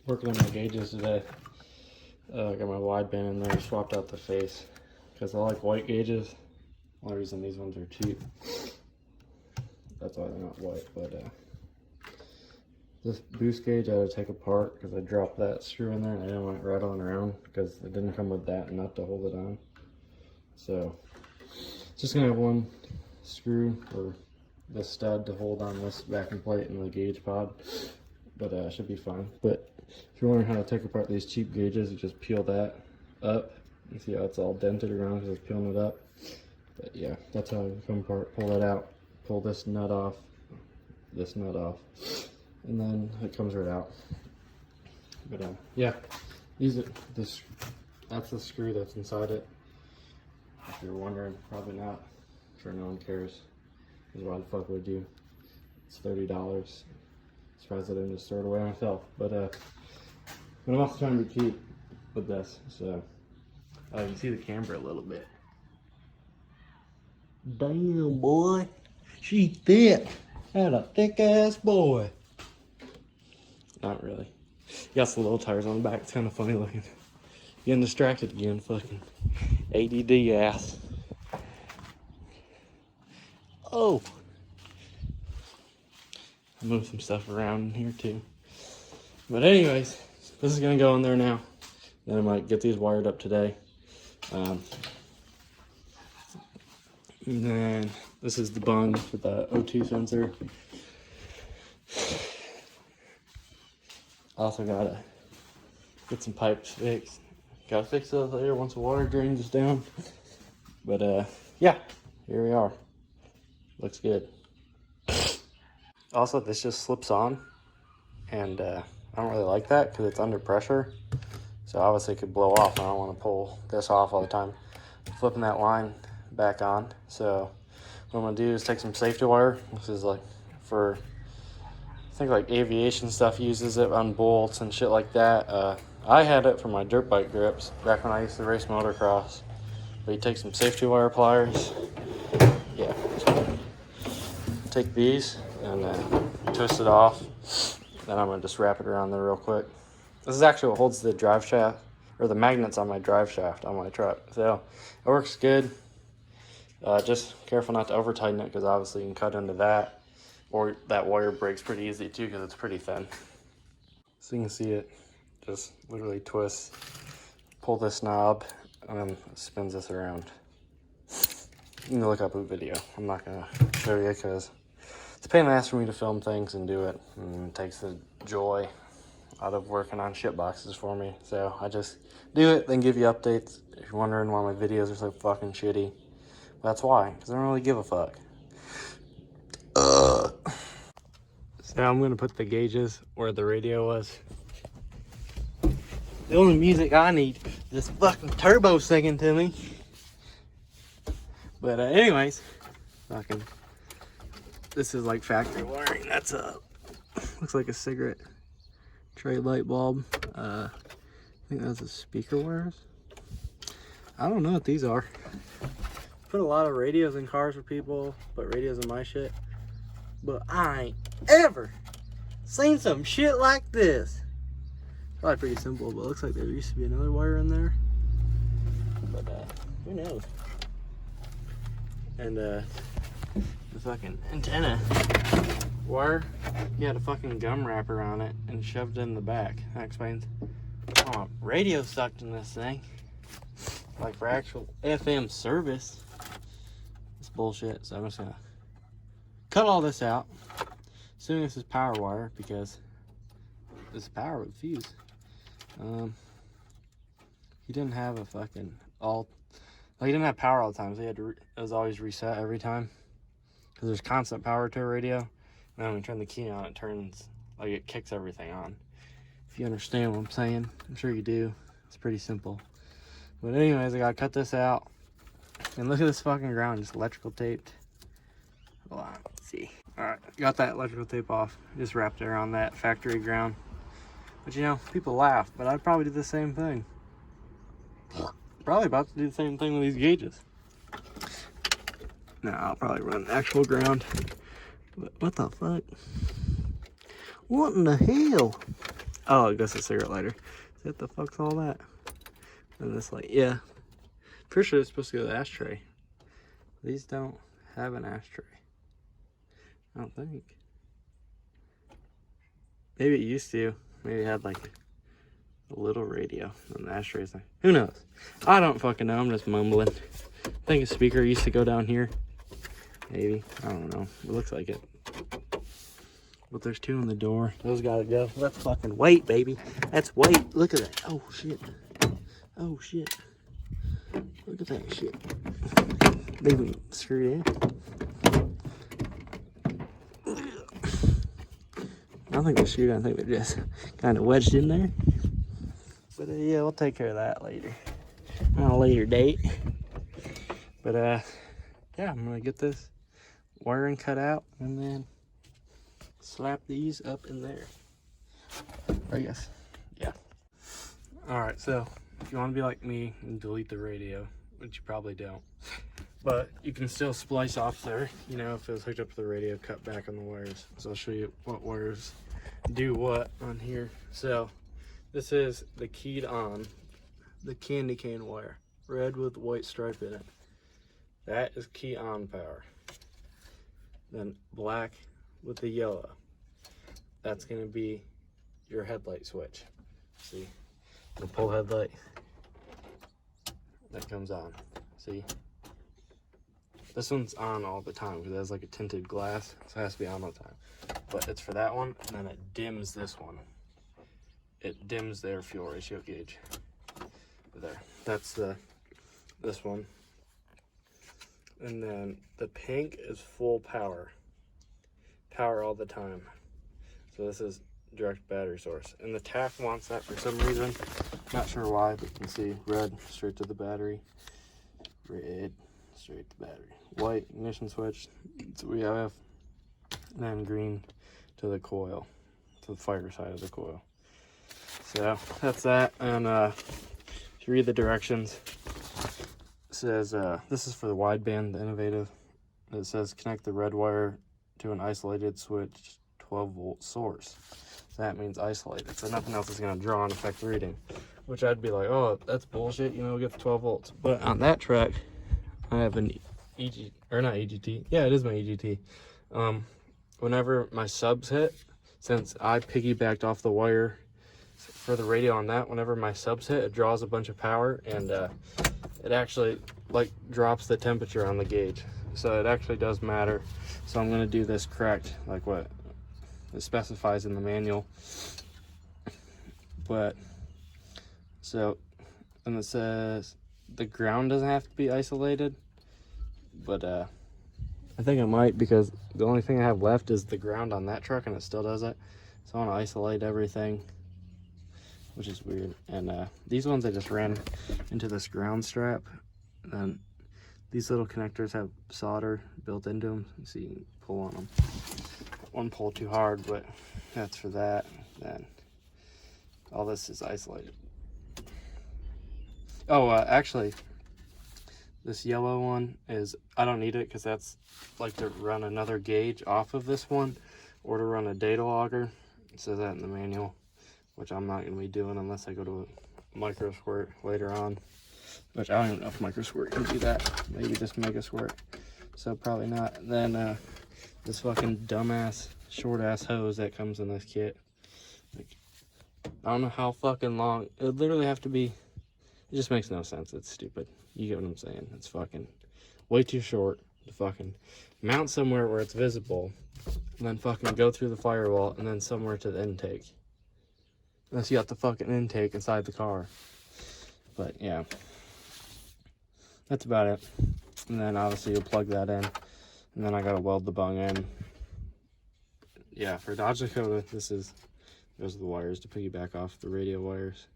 Working on my gauges today. Got my wideband in there, swapped out the face because I like white gauges. Only reason these ones are cheap. That's why they're not white. But this boost gauge I had to take apart because I dropped that screw in there and I didn't want it rattling around because it didn't come with that nut to hold it on. So just gonna have one screw or the stud to hold on this vacuum plate and the gauge pod, but should be fine. But if you're wondering how to take apart these cheap gauges, you just peel that up. You see how it's all dented around because it's peeling it up. But yeah, that's how you come apart. Pull that out, pull this nut off, and then it comes right out. But yeah, that's the screw that's inside it. If you're wondering, probably not. I'm sure no one cares. Because why the fuck would you? It's $30. Surprised I didn't just throw it away myself. But I'm also trying to be cheap with this. So you can see the camber a little bit. Damn, boy. She thick. Had a thick ass boy. Not really. You got some little tires on the back. It's kind of funny looking. Getting distracted again. Fucking ADD ass. Oh. I'll move some stuff around in here too. But anyways, this is gonna go in there now. Then I might get these wired up today. And then this is the bung for the O2 sensor. Also gotta get some pipes fixed. Gotta fix those later once the water drains us down. But yeah, here we are. Looks good. Also, this just slips on, and I don't really like that because it's under pressure. So obviously it could blow off, and I don't want to pull this off all the time. Flipping that line back on. So what I'm gonna do is take some safety wire. This is like for, I think like aviation stuff uses it on bolts and shit like that. I had it for my dirt bike grips back when I used to race motocross. But you take some safety wire pliers. Yeah. Take these and twist it off. Then I'm gonna just wrap it around there real quick. This is actually what holds the drive shaft, or the magnets on my drive shaft on my truck. So it works good. Just careful not to over tighten it because obviously you can cut into that, or that wire breaks pretty easy too because it's pretty thin. So you can see it just literally twists, pull this knob, and then it spins this around. You can look up a video. I'm not gonna show you because it's a pain in the ass for me to film things and do it, and it takes the joy out of working on shit boxes for me. So I just do it, then give you updates. If you're wondering why my videos are so fucking shitty, that's why, because I don't really give a fuck. So I'm gonna put the gauges where the radio was. The only music I need is this fucking turbo singing to me. But anyways, fucking, this is like factory wiring. That's looks like a cigarette tray light bulb. I think that's a speaker wires. I don't know what these are. Put a lot of radios in cars for people, put radios in my shit. But I ain't ever seen some shit like this. Probably pretty simple, but it looks like there used to be another wire in there. But who knows? And the fucking antenna wire, you had a fucking gum wrapper on it and shoved it in the back. That explains. Oh, radio sucked in this thing. Like for actual FM service. It's bullshit. So I'm just gonna cut all this out. Assuming this is power wire because this is power with fuse. He didn't have a fucking alt. Like, he didn't have power all the time, so he had to it was always reset every time. Because there's constant power to a radio. And then when you turn the key on, it turns, like, it kicks everything on. If you understand what I'm saying, I'm sure you do. It's pretty simple. But anyways, I gotta cut this out. And look at this fucking ground, just electrical taped. Hold on, let's see. Alright, got that electrical tape off. Just wrapped it around that factory ground. But you know, people laugh, but I'd probably do the same thing. Probably about to do the same thing with these gauges. No, I'll probably run actual ground. But what the fuck? What in the hell? Oh, I guess a cigarette lighter. What the fuck's all that? And this light, yeah. Pretty sure it's supposed to go to the ashtray. These don't have an ashtray. I don't think. Maybe it used to. Maybe it had like a little radio on the ashtrays. Who knows? I don't fucking know. I'm just mumbling. I think a speaker used to go down here. Maybe. I don't know. It looks like it. But there's two on the door. Those gotta go. Let's fucking wait, baby. That's weight. Look at that. Oh, shit. Oh, shit. Look at that shit. They even screwed in. I don't think they're screwed. I think they're just kind of wedged in there. But yeah, we'll take care of that later. On a later date. But yeah, I'm gonna get this wiring cut out and then slap these up in there. I guess. Yeah. Alright, so if you want to be like me and delete the radio, which you probably don't, but you can still splice off there, you know, if it was hooked up to the radio, cut back on the wires. So I'll show you what wires do what on here. So this is the keyed on, the candy cane wire, red with white stripe in it. That is key on power. Then black with the yellow. That's gonna be your headlight switch. See, the pull headlight, that comes on. See, this one's on all the time because it has like a tinted glass, so it has to be on all the time. But it's for that one, and then it dims this one. It dims their fuel ratio gauge. There, that's this one. And then the pink is full power all the time. So this is direct battery source, and the tach wants that for some reason. Not sure why, but you can see red straight to the battery, red straight to the battery, white ignition switch. So we have, and then green to the coil, to the fire side of the coil. So that's that. And if you read the directions, it says this is for the wideband, the innovative. It says connect the red wire to an isolated switch 12-volt source. So that means isolated, so nothing else is going to draw and affect the reading, which I'd be like, oh, that's bullshit, you know, we'll get the 12 volts. But on that track, I have an EG, or not EGT, yeah, it is my EGT. Whenever my subs hit, since I piggybacked off the wire for the radio on that, whenever my subs hit, it draws a bunch of power, and it actually like drops the temperature on the gauge. So it actually does matter. So I'm going to do this correct, like what it specifies in the manual. But so, and it says the ground doesn't have to be isolated, but I think it might, because the only thing I have left is the ground on that truck, and it still does it. So I want to isolate everything, which is weird. And these ones I just ran into this ground strap, and these little connectors have solder built into them, so you can pull on them. One pull too hard, but that's for that. Then all this is isolated. Oh, actually, this yellow one is, I don't need it because that's like to run another gauge off of this one, or to run a data logger. It says that in the manual, which I'm not going to be doing unless I go to a micro squirt later on. Which I don't even know if micro squirt can do that. Maybe just mega squirt. So probably not. Then this fucking dumbass short ass hose that comes in this kit. Like, I don't know how fucking long. It would literally have to be. It just makes no sense. It's stupid. You get what I'm saying? It's fucking way too short to fucking mount somewhere where it's visible, and then fucking go through the firewall and then somewhere to the intake. Unless you got the fucking intake inside the car. But yeah. That's about it. And then obviously you'll plug that in, and then I gotta weld the bung in. Yeah, for Dodge Dakota, those are the wires to piggyback off the radio wires.